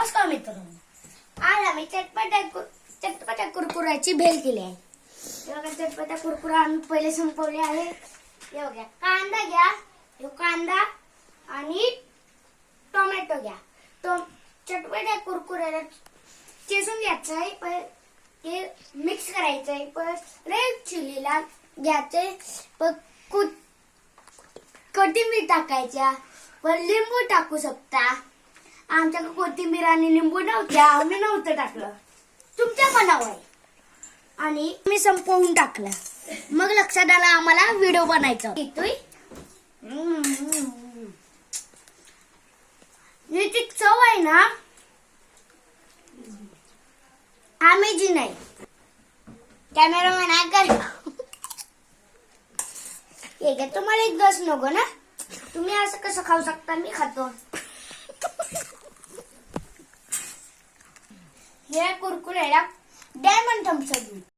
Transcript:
नमस्कार मित्रांनो, आज आम्ही चटपट्या कुरकुऱ्याची भेल केली आहे. हे बघा, चटपट्या कुरकुरा आम्ही पहिले संपवले आहे. हे बघा, कांदा घ्या, हे कांदा आणि टोमॅटो घ्या. चटपट्या कुरकुऱ्याला चेचून घ्यायचं आहे, पण हे मिक्स करायचं आहे. पण रेड चिलीला घ्यायचे, पण कोथिंबीर टाकायच्या, पण लिंबू टाकू शकता. आमच्याकडे कोथिंबीर आणि लिंबू नव्हत्या, आम्ही नव्हतं टाकलं. तुमच्या मनावर आहे. आणि मी संपवून टाकलं. मग लक्षात आलं आम्हाला व्हिडिओ बनायचा. येतोय याची चव आहे ना, आम्ही जी नाही. कॅमेरामॅन आहे का? ठीक आहे, तुम्हाला एक गस नको ना. तुम्ही असं कसं खाऊ शकता? मी खातो. हे कुरकुऱ्याला डायमंड थम्स अप.